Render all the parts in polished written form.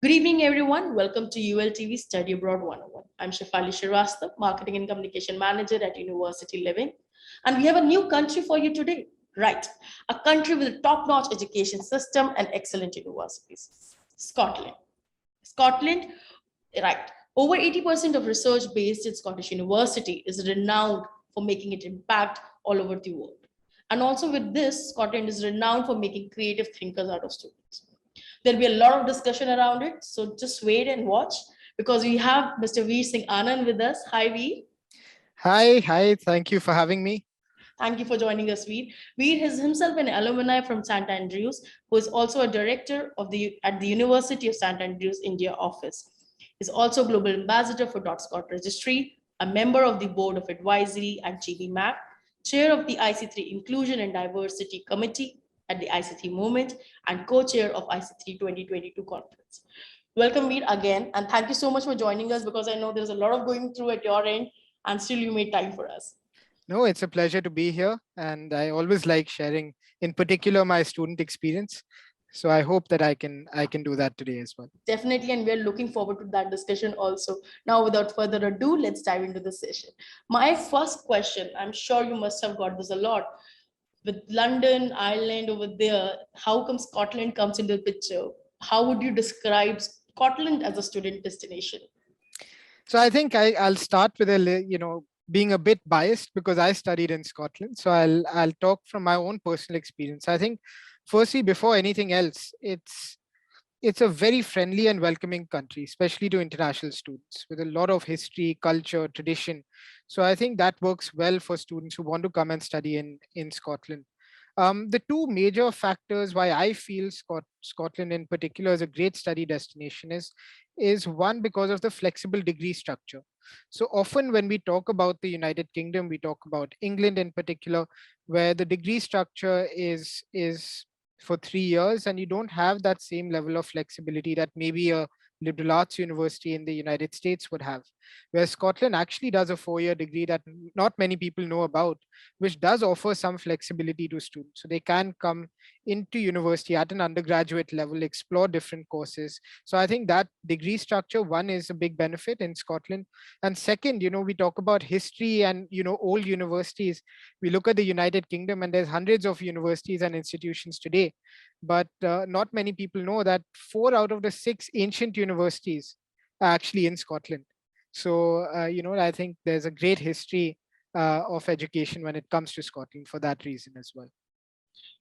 Good evening, everyone. Welcome to ULTV Study Abroad 101. I'm Shefali Shrivastava, Marketing and Communication Manager at University Living. And we have a new country for you today. Right, a country with a top-notch education system and excellent universities. Scotland. Scotland, right. Over 80% of research based in Scottish University is renowned for making its impact all over the world. And also with this, Scotland is renowned for making creative thinkers out of students. There'll be a lot of discussion around it. So just wait and watch because we have Mr. Singh Anand with us. Hi, Veer. Hi. Thank you for having me. Thank you for joining us, Veer. Veer is himself an alumni from St. Andrews, who is also a director at the University of St. Andrews India office. He's also global ambassador for .Scot Registry, a member of the board of advisory at GBMAC, chair of the IC3 Inclusion and Diversity Committee at the IC3 Movement, and co-chair of IC3 2022 conference. Welcome, Veer, again, and thank you so much for joining us because I know there's a lot of going through at your end, and still you made time for us. No, it's a pleasure to be here. And I always like sharing, in particular, my student experience. So I hope that I can do that today as well. Definitely, and we're looking forward to that discussion also. Now, without further ado, let's dive into the session. My first question, I'm sure you must have got this a lot. With London, Ireland over there, how come Scotland comes into the picture? How would you describe Scotland as a student destination? So I think I'll start with being a bit biased because I studied in Scotland. So I'll talk from my own personal experience. I think, firstly, before anything else, it's a very friendly and welcoming country, especially to international students with a lot of history, culture, tradition. So I think that works well for students who want to come and study in Scotland. The two major factors why I feel Scotland in particular is a great study destination is one, because of the flexible degree structure. So often when we talk about the United Kingdom, we talk about England in particular, where the degree structure is for 3 years, and you don't have that same level of flexibility that maybe a liberal arts university in the United States would have. Where Scotland actually does a 4-year degree that not many people know about, which does offer some flexibility to students. So they can come into university at an undergraduate level, explore different courses. So I think that degree structure, one, is a big benefit in Scotland. And second, we talk about history and, old universities. We look at the United Kingdom and there's hundreds of universities and institutions today. But not many people know that 4 out of the 6 ancient universities are actually in Scotland. So, I think there's a great history of education when it comes to Scotland for that reason as well.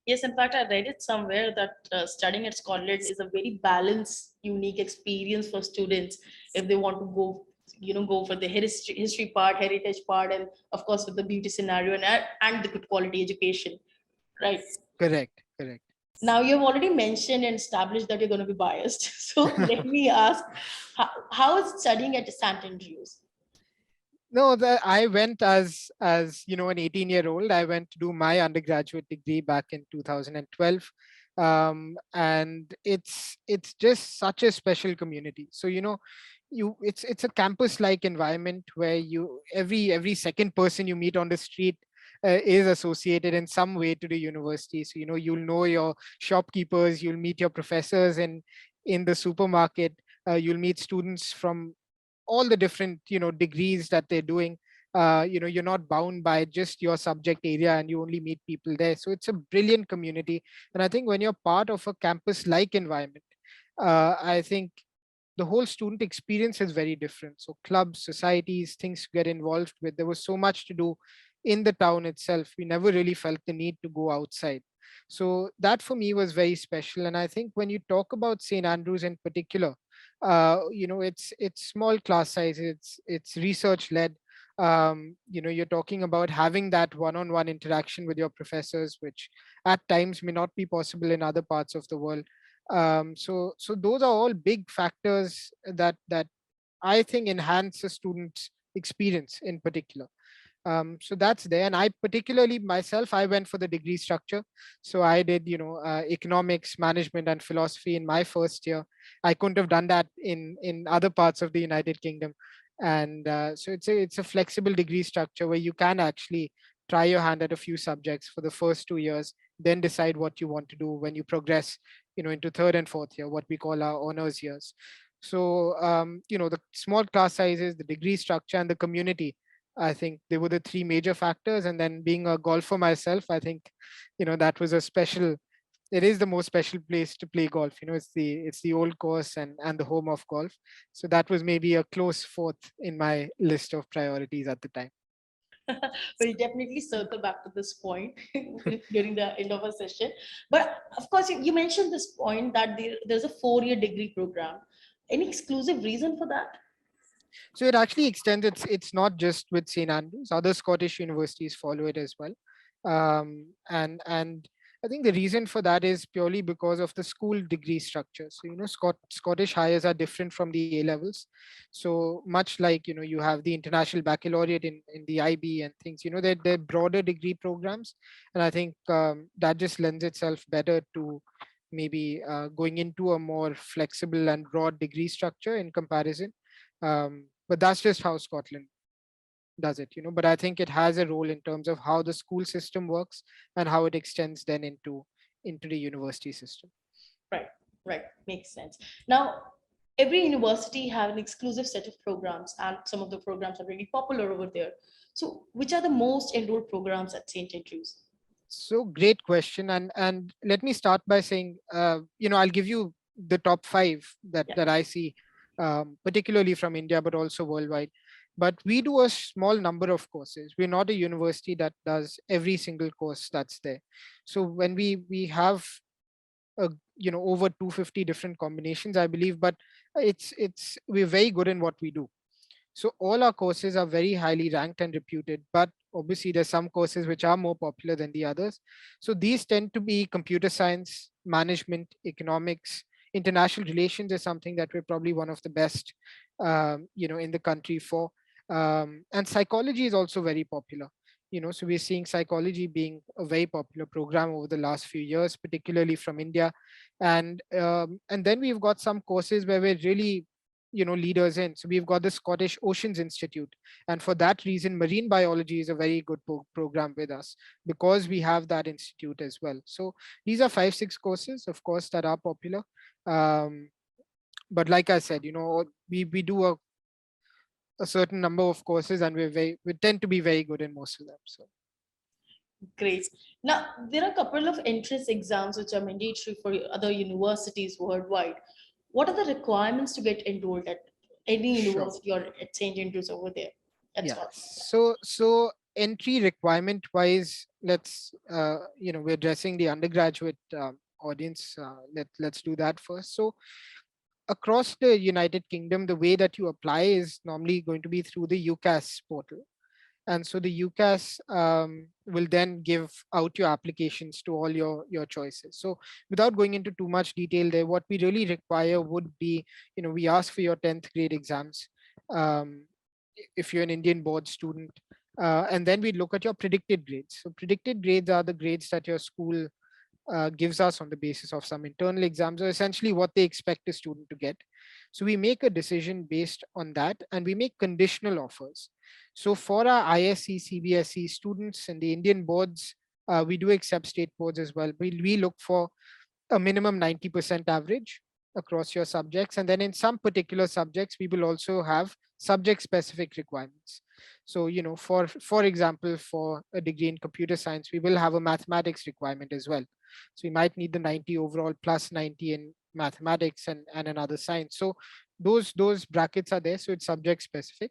Yes, in fact, I read it somewhere that studying at Scotland is a very balanced, unique experience for students if they want to go for the history part, heritage part, and of course with the beauty scenario and the good quality education, right? Correct. Now you've already mentioned and established that you're going to be biased. So let me ask, how is studying at St. Andrews? No, I went as an 18-year-old. I went to do my undergraduate degree back in 2012, and it's just such a special community. So it's a campus-like environment where every second person you meet on the street is associated in some way to the university. So you'll know your shopkeepers, you'll meet your professors in the supermarket, you'll meet students from all the different degrees that they're doing. You're not bound by just your subject area, and you only meet people there. So it's a brilliant community. And I think when you're part of a campus like environment, I think the whole student experience is very different. So clubs, societies, things to get involved with. There was so much to do in the town itself. We never really felt the need to go outside. So that for me was very special. And I think when you talk about St. Andrews in particular, it's small class size, it's research led. You're talking about having that one-on-one interaction with your professors, which at times may not be possible in other parts of the world. So those are all big factors that I think enhance a student's experience in particular. So that's there. And I particularly myself, I went for the degree structure. So I did, economics, management, and philosophy in my first year. I couldn't have done that in other parts of the United Kingdom. And so it's a flexible degree structure where you can actually try your hand at a few subjects for the first 2 years then decide what you want to do when you progress, into third and fourth year, what we call our honors years. So, the small class sizes, the degree structure, and the community, I think they were the three major factors. And then being a golfer myself, I think, that was a special, it is the most special place to play golf. It's the old course and the home of golf. So that was maybe a close fourth in my list of priorities at the time. We'll definitely circle back to this point during the end of our session. But of course, you mentioned this point that there's a 4-year degree program. Any exclusive reason for that? So it actually extends. It's not just with St Andrews. Other Scottish universities follow it as well, and I think the reason for that is purely because of the school degree structure. So Scottish hires are different from the A levels. So much like you have the international baccalaureate in the IB and things. They're broader degree programs, and I think that just lends itself better to maybe going into a more flexible and broad degree structure in comparison. But that's just how Scotland does it. But I think it has a role in terms of how the school system works and how it extends then into the university system. Right, right, makes sense. Now, every university have an exclusive set of programs, and some of the programs are really popular over there. So, which are the most enrolled programs at St. Andrews? So great question, and let me start by saying, I'll give you the top five that Yeah. that I see, particularly from India, but also worldwide. But we do a small number of courses. We're not a university that does every single course that's there. So when we have over 250 different combinations, I believe, but it's we're very good in what we do. So all our courses are very highly ranked and reputed, but obviously there's some courses which are more popular than the others. So these tend to be computer science, management, economics, international relations is something that we're probably one of the best, in the country for. And psychology is also very popular. So we're seeing psychology being a very popular program over the last few years, particularly from India. And then we've got some courses where we're really leaders in. So we've got the Scottish Oceans Institute, and for that reason marine biology is a very good program with us, because we have that institute as well. So these are 5-6 courses, of course, that are popular. um, but like I said, we do a certain number of courses, and we tend to be very good in most of them. So Great. Now, there are a couple of entrance exams which are mandatory for other universities worldwide. What are the requirements to get enrolled at any sure. university or at St. Andrews over there at Yeah. Scotland? So entry requirement wise, we're addressing the undergraduate audience. Let's do that first. So across the United Kingdom, the way that you apply is normally going to be through the UCAS portal. And so the UCAS will then give out your applications to all your choices. So without going into too much detail there, what we really require would be, we ask for your 10th grade exams, um, if you're an Indian board student, and then we look at your predicted grades. So predicted grades are the grades that your school gives us on the basis of some internal exams, or essentially what they expect a student to get. So we make a decision based on that, and we make conditional offers. So for our ISC, CBSE students and the Indian boards, we do accept state boards as well. We look for a minimum 90% average across your subjects. And then in some particular subjects, we will also have subject specific requirements. So, for example, for a degree in computer science, we will have a mathematics requirement as well. So we might need the 90 overall plus 90 in mathematics and another science. So those brackets are there. So it's subject specific.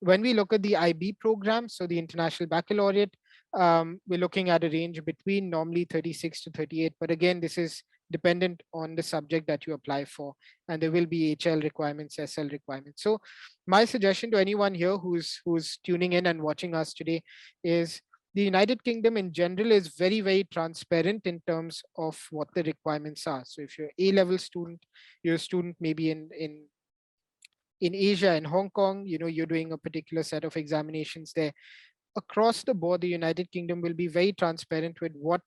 When we look at the IB program, so the International Baccalaureate, we're looking at a range between normally 36 to 38. But again, this is dependent on the subject that you apply for. And there will be HL requirements, SL requirements. So my suggestion to anyone here who's tuning in and watching us today is the United Kingdom in general is very, very transparent in terms of what the requirements are. So if you're A-level student, you're a student maybe in Asia and Hong Kong, you're doing a particular set of examinations there. Across the board, the United Kingdom will be very transparent with what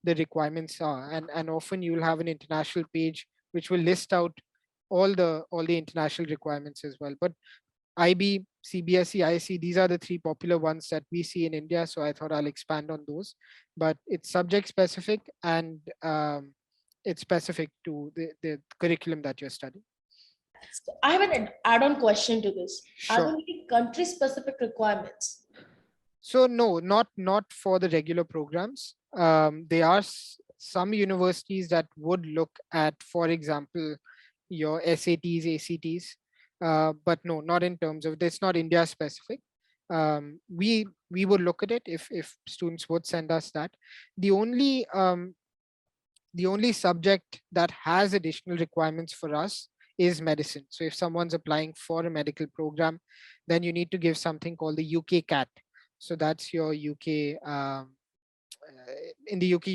the requirements are. And often you'll have an international page which will list out all the international requirements as well. But IB, CBSE, IC, these are the three popular ones that we see in India. So I thought I'll expand on those. But it's subject specific, and it's specific to the curriculum that you're studying. So I have an add-on question to this. Are there Sure. any country-specific requirements? So no, not for the regular programs. There are some universities that would look at, for example, your SATs, ACTs, but no, not in terms of it's not India specific. We would look at it if students would send us that. The only the only subject that has additional requirements for us is medicine. So if someone's applying for a medical program, then you need to give something called the UK CAT. So that's your UK. In the UK,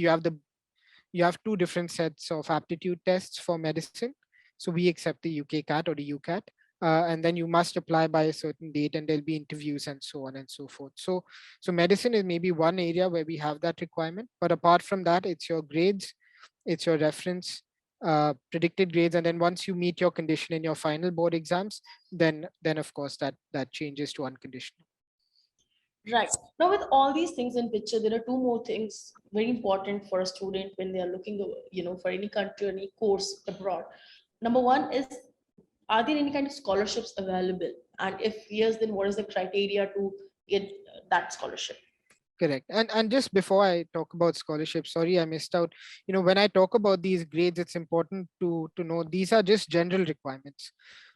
you have two different sets of aptitude tests for medicine. So we accept the UK CAT or the UCAT. And then you must apply by a certain date, and there'll be interviews and so on and so forth. So medicine is maybe one area where we have that requirement, but apart from that, it's your grades, it's your reference, predicted grades, and then once you meet your condition in your final board exams, then of course that changes to unconditional. Right. Now, with all these things in picture, there are two more things very important for a student when they are looking, for any country or any course abroad. Number one is, are there any kind of scholarships available? And if yes, then what is the criteria to get that scholarship? Correct. And just before I talk about scholarship, sorry, I missed out. When I talk about these grades, it's important to know these are just general requirements.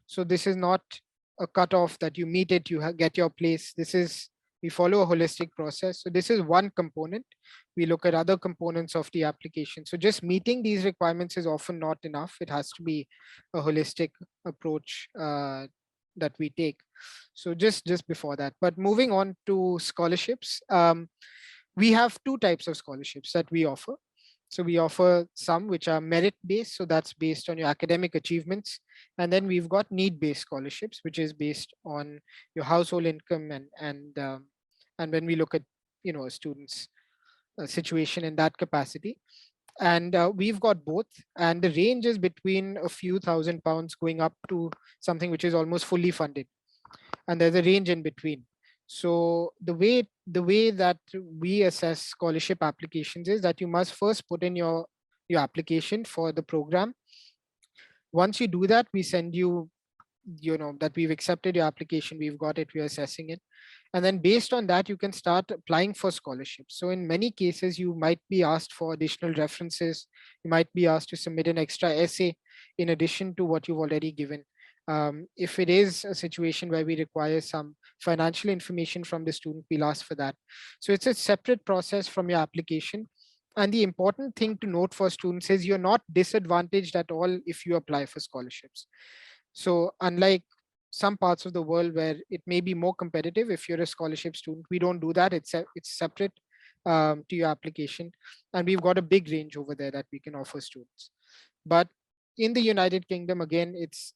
So this is not a cutoff that you meet it, you get your place. We follow a holistic process. So this is one component. We look at other components of the application. So just meeting these requirements is often not enough. It has to be a holistic approach that we take. So just before that, but moving on to scholarships, we have two types of scholarships that we offer. So we offer some which are merit based, so that's based on your academic achievements, and then we've got need based scholarships, which is based on your household income, and when we look at a student's situation in that capacity. And we've got both, and the range is between a few £1,000s going up to something which is almost fully funded, and there's a range in between. So the way that we assess scholarship applications is that you must first put in your application for the program. Once you do that, we send you that we've accepted your application, we've got it, we're assessing it, and then based on that you can start applying for scholarships. So in many cases you might be asked for additional references, you might be asked to submit an extra essay in addition to what you've already given. If it is a situation where we require some financial information from the student, we'll ask for that. So it's a separate process from your application. And the important thing to note for students is you're not disadvantaged at all if you apply for scholarships. So unlike some parts of the world where it may be more competitive, if you're a scholarship student, we don't do that. It's separate to your application, and we've got a big range over there that we can offer students. But in the United Kingdom, again, it's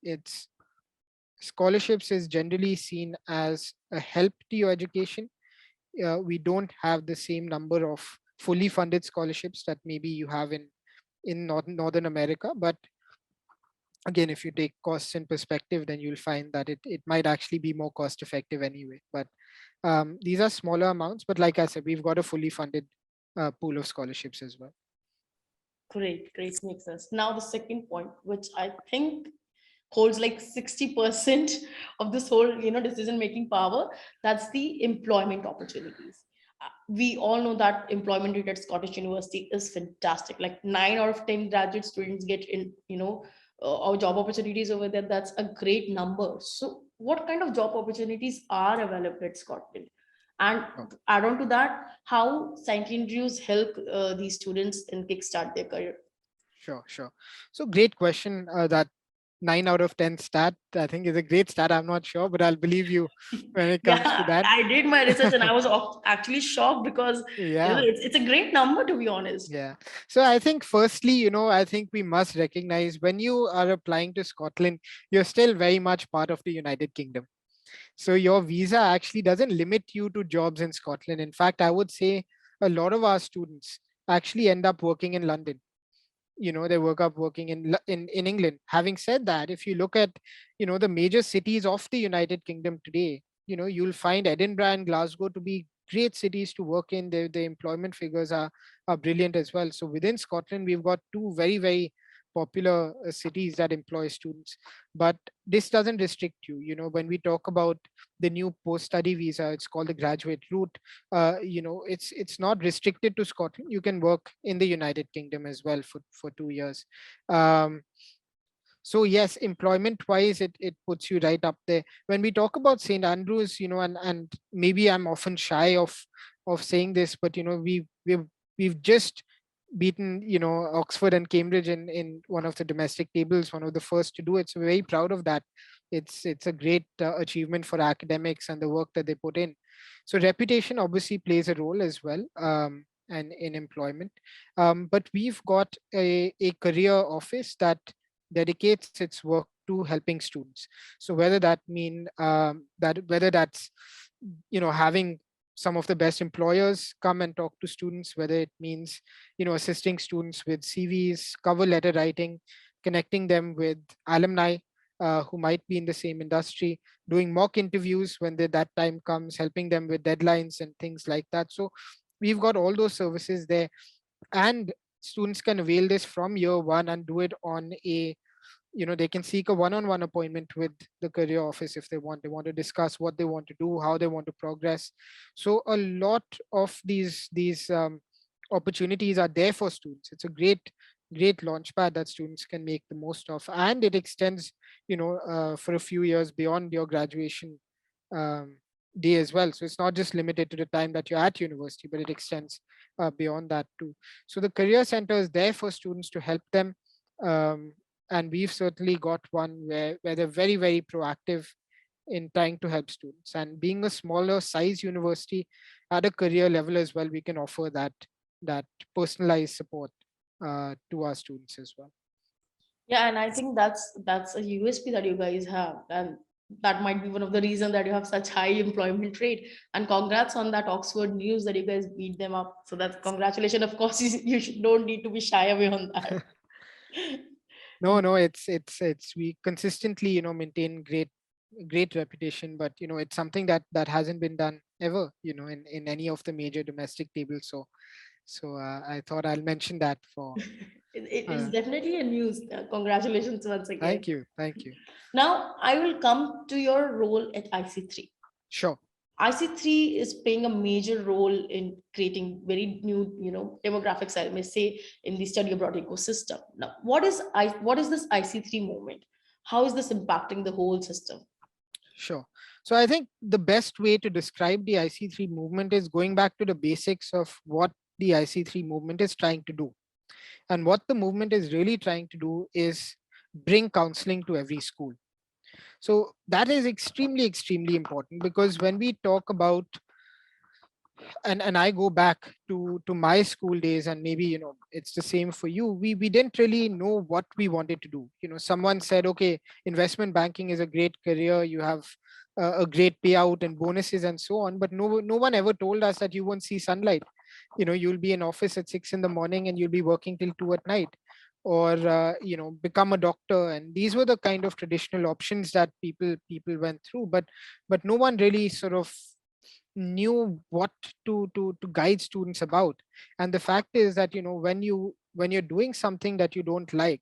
scholarships is generally seen as a help to your education. We don't have the same number of fully funded scholarships that maybe you have in Northern America, but again, if you take costs in perspective, then you'll find that it might actually be more cost effective anyway. But these are smaller amounts, but like I said, we've got a fully funded pool of scholarships as well. Great, great, makes sense. Now the second point, which I think holds like 60% of this whole decision making power, that's the employment opportunities. We all know that employment rate at Scottish University is fantastic. Like 9 out of 10 graduate students get in our job opportunities over there. That's a great number. So what kind of job opportunities are available at Scotland? And add on to that, how St. Andrews help these students and kickstart their career? Sure. So great question. That 9 out of 10 stat, I think, is a great stat. I'm not sure, but I'll believe you when it comes to Yeah, that. I did my research and I was actually shocked because Yeah. it's a great number, to be honest. Yeah. So I think firstly, I think we must recognize when you are applying to Scotland, you're still very much part of the United Kingdom. So your visa actually doesn't limit you to jobs in Scotland. In fact, I would say a lot of our students actually end up working in London. they work up working in England. Having said that, if you look at the major cities of the United Kingdom today, you'll find Edinburgh and Glasgow to be great cities to work in. The employment figures are brilliant as well. So within Scotland, we've got two very, very popular cities that employ students. But this doesn't restrict you. When we talk about the new post-study visa, it's called the graduate route. It's not restricted to Scotland. You can work in the United Kingdom as well for 2 years. um, so yes, employment wise, it puts you right up there. When we talk about St. Andrews, and maybe I'm often shy of saying this, but we've just beaten Oxford and Cambridge in one of the domestic tables, one of the first to do it. So we're very proud of that. It's a great achievement for academics and the work that they put in. So reputation obviously plays a role as well, and in employment. But we've got a career office that dedicates its work to helping students. So whether that mean that whether that's having some of the best employers come and talk to students, whether it means assisting students with CVs, cover letter writing, connecting them with alumni who might be in the same industry, doing mock interviews when that time comes, helping them with deadlines and things like that. So we've got all those services there, and students can avail this from year one and do it on a they can seek a one-on-one appointment with the career office if they want to discuss what they want to do, how they want to progress. So a lot of these opportunities are there for students. It's a great launch pad that students can make the most of, and it extends for a few years beyond your graduation um, day as well. So it's not just limited to the time that you're at university, but it extends beyond that too. So the career center is there for students to help them, um, and we've certainly got one where they're very, very proactive in trying to help students. And being a smaller size university at a career level as well, we can offer that personalized support to our students as well. Yeah, and I think that's a USP that you guys have, and that might be one of the reasons that you have such high employment rate. And congrats on that Oxford news that you guys beat them up. So that's congratulations. Of course, don't need to be shy away on that. No, it's we consistently maintain great reputation, but it's something that hasn't been done ever in any of the major domestic tables. So I thought I'll mention that for It is uh, definitely a news. Congratulations once again. thank you. Now I will come to your role at IC3. Sure. IC3 is playing a major role in creating very new, demographics, I may say, in the study abroad ecosystem. Now, what is this IC3 movement? How is this impacting the whole system? Sure. So I think the best way to describe the IC3 movement is going back to the basics of what the IC3 movement is trying to do. And what the movement is really trying to do is bring counseling to every school. So that is extremely, extremely important, because when we talk about, and I go back to my school days, and maybe it's the same for you, we didn't really know what we wanted to do. Someone said, okay, investment banking is a great career, you have a great payout and bonuses and so on, but no one ever told us that you won't see sunlight. You'll be in office at 6 in the morning and you'll be working till 2 at night, or become a doctor. And these were the kind of traditional options that people went through, but no one really sort of knew what to guide students about. And the fact is that when you're doing something that you don't like,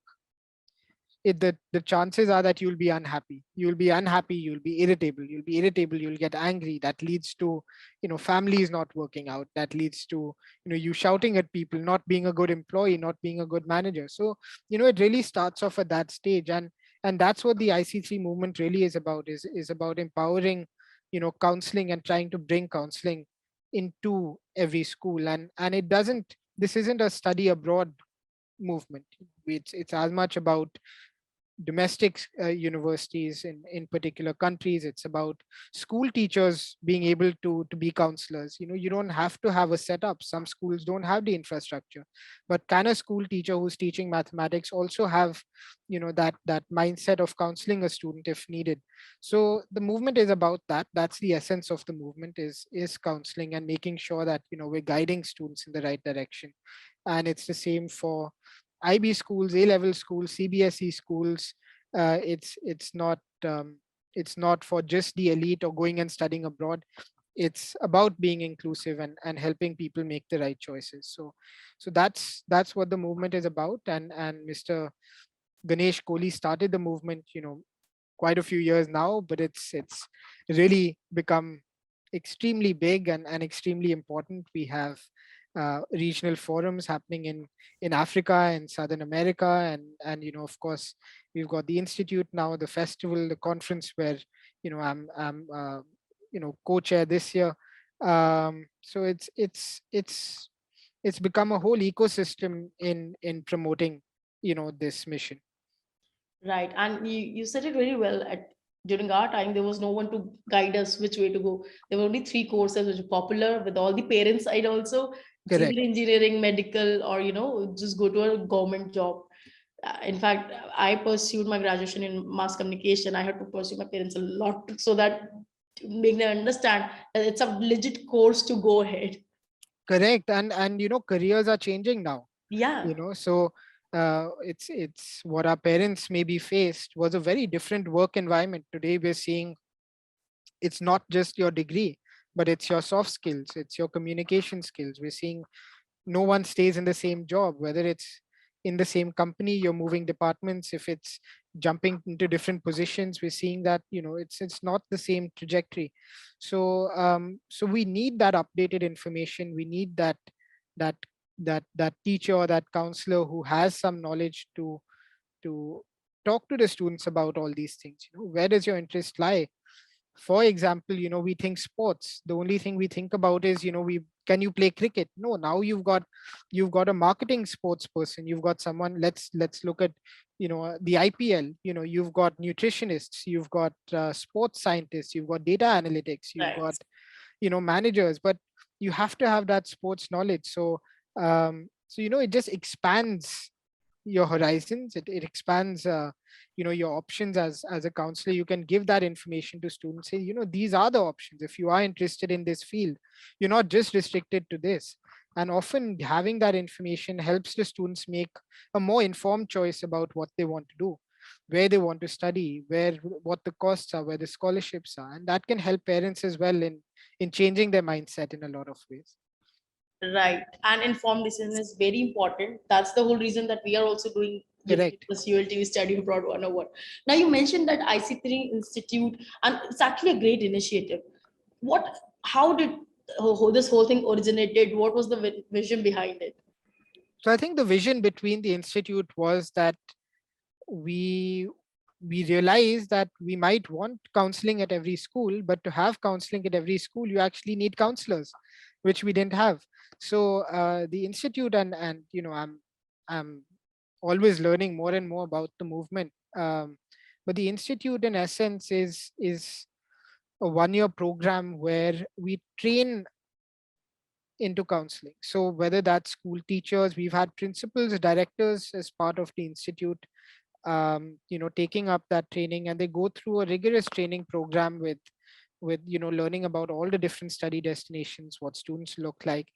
the chances are that you'll be unhappy, you'll be irritable, you'll get angry. That leads to families not working out, that leads to you shouting at people, not being a good employee, not being a good manager. So it really starts off at that stage. And that's what the IC3 movement really is about empowering counseling and trying to bring counseling into every school. And this isn't a study abroad movement. It's as much about domestic universities in particular countries. It's about school teachers being able to be counselors. You don't have to have a setup. Some schools don't have the infrastructure, but can a school teacher who's teaching mathematics also have that mindset of counseling a student if needed? So the movement is about that. That's the essence of the movement, is counseling and making sure that we're guiding students in the right direction. And it's the same for IB schools, A level schools, CBSE schools. It's not it's not for just the elite or going and studying abroad. It's about being inclusive and helping people make the right choices. So that's what the movement is about. And Mr. Ganesh Kohli started the movement, quite a few years now, but it's really become extremely big and extremely important. We have regional forums happening in Africa and Southern America, and of course we've got the institute now, the festival, the conference where I'm co-chair this year. So it's become a whole ecosystem in promoting this mission. Right. And you said it very well. During our time, there was no one to guide us which way to go. There were only three courses which were popular with all the parents' side also. Civil Correct. engineering, medical, or just go to a government job. In fact, I pursued my graduation in mass communication. I had to pursue my parents a lot so that to make them understand that it's a legit course to go ahead. Correct. And careers are changing now. Yeah, So it's what our parents maybe faced was a very different work environment. Today we're seeing it's not just your degree, but it's your soft skills, it's your communication skills. We're seeing no one stays in the same job, whether it's in the same company, you're moving departments, if it's jumping into different positions. We're seeing that it's not the same trajectory. So we need that updated information. We need that that teacher or that counselor who has some knowledge to talk to the students about all these things. Where does your interest lie? For example, we think sports, the only thing we think about is, we can you play cricket? No, now you've got a marketing sports person, you've got someone. Let's look at the IPL. You've got nutritionists, you've got sports scientists, you've got data analytics, you've right. got managers, but you have to have that sports knowledge. So it just expands your horizons. It expands your options. As a counselor, you can give that information to students, say, these are the options. If you are interested in this field, you're not just restricted to this. And often having that information helps the students make a more informed choice about what they want to do, where they want to study, what the costs are, where the scholarships are. And that can help parents as well in changing their mindset in a lot of ways. Right. And informed decision is very important. That's the whole reason that we are also doing giving Correct. this ULTV Study Abroad 101. Now you mentioned that IC3 Institute, and it's actually a great initiative. How did this whole thing originated? What was the vision behind it? So I think the vision between the institute was that we we realized that we might want counseling at every school, but to have counseling at every school, you actually need counselors, which we didn't have. So the institute, and I'm always learning more and more about the movement. But the institute, in essence, is a 1 year program where we train into counseling. So whether that's school teachers, we've had principals, directors as part of the institute, taking up that training, and they go through a rigorous training program with learning about all the different study destinations, what students look like.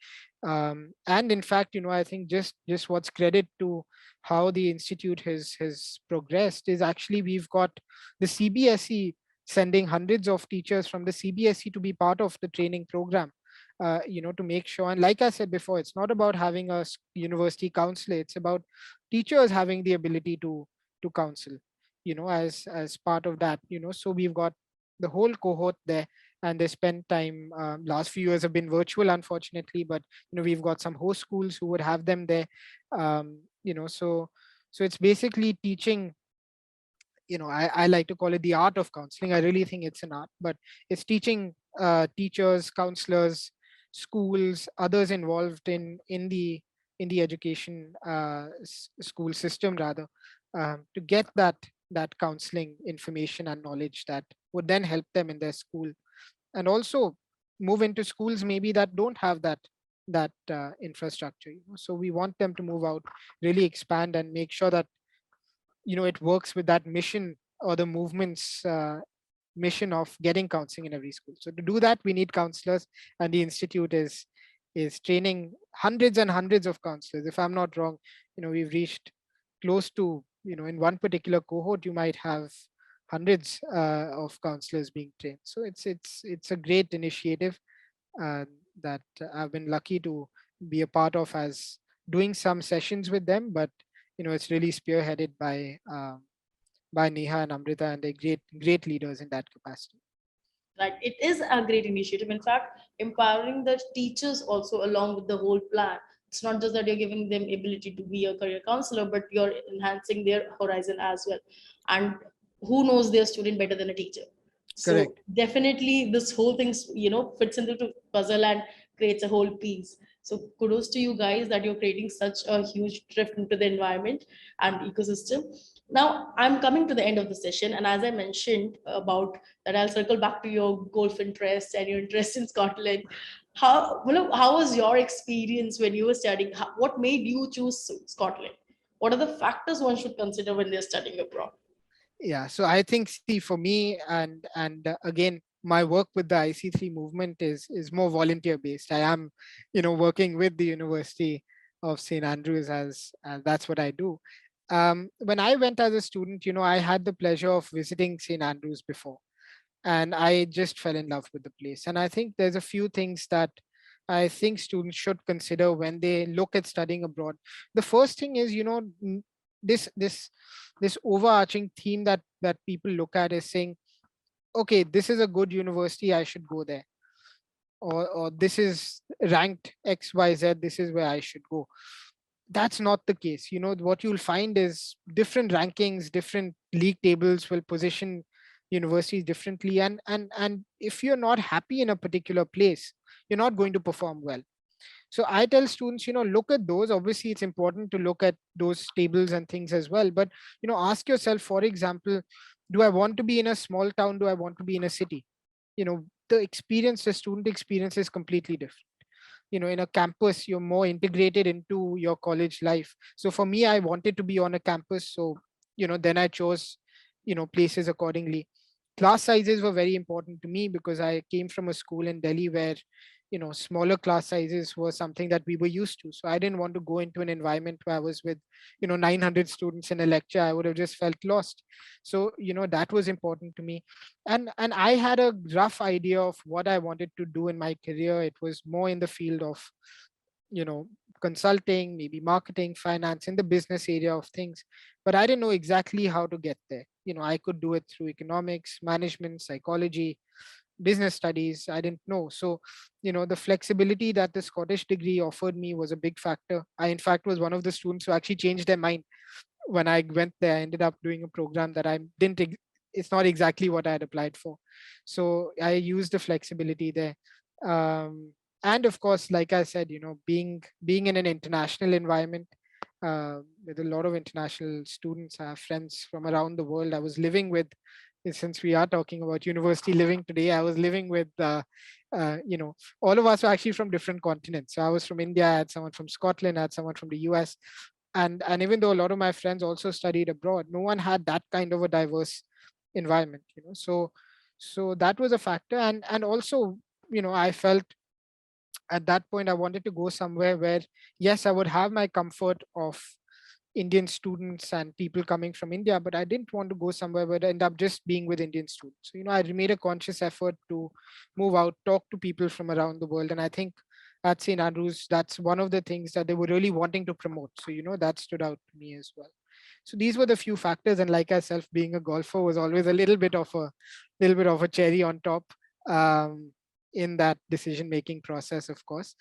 And in fact, I think just what's credit to how the institute has progressed is actually we've got the CBSE sending hundreds of teachers from the CBSE to be part of the training program, to make sure. And like I said before, it's not about having a university counselor, it's about teachers having the ability to counsel, as part of that. So we've got the whole cohort there, and they spend time. Last few years have been virtual, unfortunately, but we've got some host schools who would have them there. So it's basically teaching. I like to call it the art of counseling. I really think it's an art, but it's teaching teachers, counselors, schools, others involved in the education school system, rather, to get that counseling information and knowledge that would then help them in their school, and also move into schools maybe that don't have that infrastructure. So we want them to move out, really expand, and make sure that it works with that mission, or the movement's mission of getting counseling in every school. So to do that, we need counselors, and the institute is training hundreds and hundreds of counselors. If I'm not wrong, we've reached close to, in one particular cohort, you might have hundreds of counselors being trained. So it's a great initiative uh, that I've been lucky to be a part of, as doing some sessions with them. But it's really spearheaded by Neha and Amrita, and they're great leaders in that capacity. Right, it is a great initiative. In fact, empowering the teachers also along with the whole plan. It's not just that you're giving them ability to be a career counselor, but you're enhancing their horizon as well. And who knows their student better than a teacher? So Correct. definitely this whole thing, fits into the puzzle and creates a whole piece. So kudos to you guys that you're creating such a huge drift into the environment and ecosystem. Now I'm coming to the end of the session, and as I mentioned about that, I'll circle back to your golf interest and your interest in Scotland. How was your experience when you were studying? What made you choose Scotland? What are the factors one should consider when they're studying abroad? Yeah, so I think, see, for me, and again, my work with the IC3 movement is more volunteer based. I am, working with the University of St. Andrews, as that's what I do. When I went as a student, I had the pleasure of visiting St. Andrews before, and I just fell in love with the place. And I think there's a few things that I think students should consider when they look at studying abroad. The first thing is, this this this overarching theme that people look at is saying, okay, this is a good university, I should go there, or this is ranked XYZ, this is where I should go. That's not the case. What you'll find is different rankings, different league tables will position universities differently, and if you're not happy in a particular place, you're not going to perform well. So I tell students, look at those. Obviously, it's important to look at those tables and things as well, but ask yourself, for example, do I want to be in a small town, do I want to be in a city? The student experience is completely different. In a campus, you're more integrated into your college life. So for me, I wanted to be on a campus, so then I chose places accordingly. Class sizes were very important to me because I came from a school in Delhi where smaller class sizes were something that we were used to. So I didn't want to go into an environment where I was with 900 students in a lecture. I would have just felt lost. So that was important to me. And I had a rough idea of what I wanted to do in my career. It was more in the field of you know consulting, maybe marketing, finance, in the business area of things. But I didn't know exactly how to get there. I could do it through economics, management, psychology, business studies. I didn't know. So the flexibility that the Scottish degree offered me was a big factor. I, in fact, was one of the students who actually changed their mind when I went there. I ended up doing a program that I didn't it's not exactly what I had applied for. So I used the flexibility there. um, and of course, like I said, being in an international environment, with a lot of international students. I have friends from around the world. I was living with, since we are talking about university living today, I was living with all of us were actually from different continents. So I was from India, I had someone from Scotland, I had someone from the US. And even though a lot of my friends also studied abroad, no one had that kind of a diverse environment. So that was a factor. And also, I felt at that point I wanted to go somewhere where, yes, I would have my comfort of Indian students and people coming from India, but I didn't want to go somewhere where I end up just being with Indian students. So, I made a conscious effort to move out, talk to people from around the world. And I think at St. Andrews, that's one of the things that they were really wanting to promote. So, that stood out to me as well. So these were the few factors. And like myself, being a golfer was always a little bit of a cherry on top, um, in that decision making process, of course.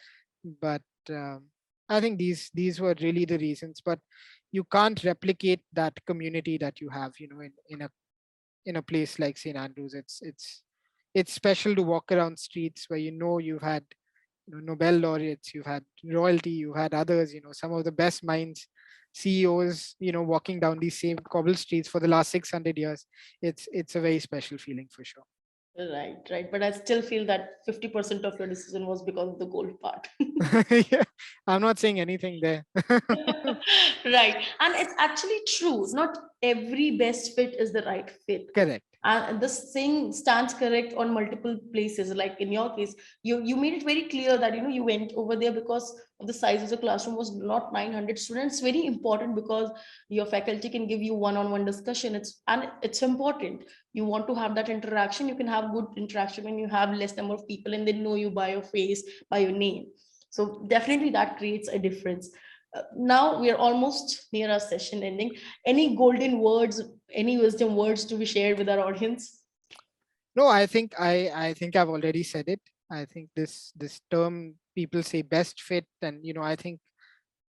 But um, I think these were really the reasons. But you can't replicate that community that you have, in a place like St. Andrews. It's special to walk around streets where you've had Nobel laureates, you've had royalty, you've had others, some of the best minds, CEOs, walking down these same cobble streets for the last 600 years. It's a very special feeling for sure. Right, right. But I still feel that 50% of your decision was because of the gold part. Yeah, I'm not saying anything there. Right. And it's actually true. Not every best fit is the right fit. Correct. And this thing stands correct on multiple places. Like in your case, you made it very clear that you went over there because of the size of the classroom was not 900 students. Very important, because your faculty can give you one-on-one discussion. It's important. You want to have that interaction. You can have good interaction when you have less number of people and they know you by your face, by your name. So definitely that creates a difference. Now we are almost near our session ending. Any golden words, any wisdom words to be shared with our audience? No, I think I've already said it. I think this term people say best fit, and I think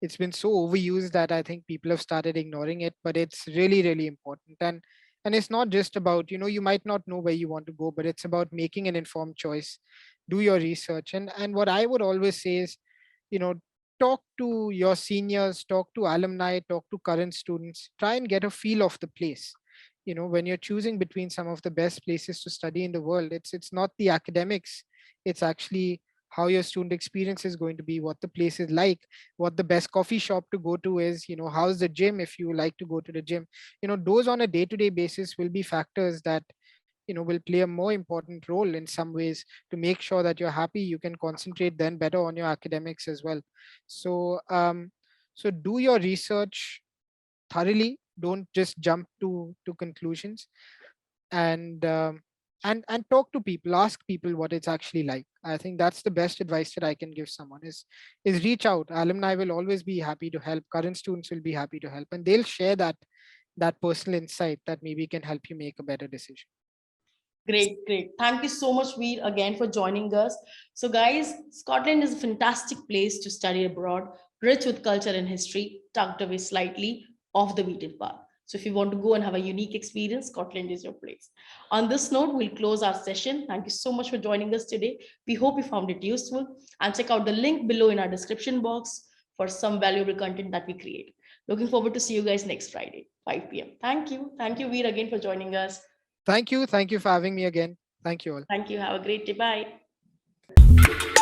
it's been so overused that I think people have started ignoring it, but it's really, really important. And it's not just about, you might not know where you want to go, but it's about making an informed choice. Do your research. And what I would always say is, you know, talk to your seniors, talk to alumni, talk to current students, try and get a feel of the place. When you're choosing between some of the best places to study in the world, it's not the academics, it's actually how your student experience is going to be, what the place is like, what the best coffee shop to go to is, how's the gym if you like to go to the gym. Those on a day-to-day basis will be factors that will play a more important role in some ways to make sure that you're happy. You can concentrate then better on your academics as well. So do your research thoroughly, don't just jump to conclusions, and and talk to people, ask people what it's actually like. I think that's the best advice that I can give someone is reach out. Alumni will always be happy to help, current students will be happy to help, and they'll share that personal insight that maybe can help you make a better decision. Great, great. Thank you so much, Veer, again for joining us. So, guys, Scotland is a fantastic place to study abroad, rich with culture and history, tucked away slightly off the beaten path. So, if you want to go and have a unique experience, Scotland is your place. On this note, we'll close our session. Thank you so much for joining us today. We hope you found it useful, and check out the link below in our description box for some valuable content that we create. Looking forward to see you guys next Friday, 5 p.m. Thank you. Thank you, Veer, again for joining us. Thank you for having me again. Thank you all. Thank you. Have a great day. Bye.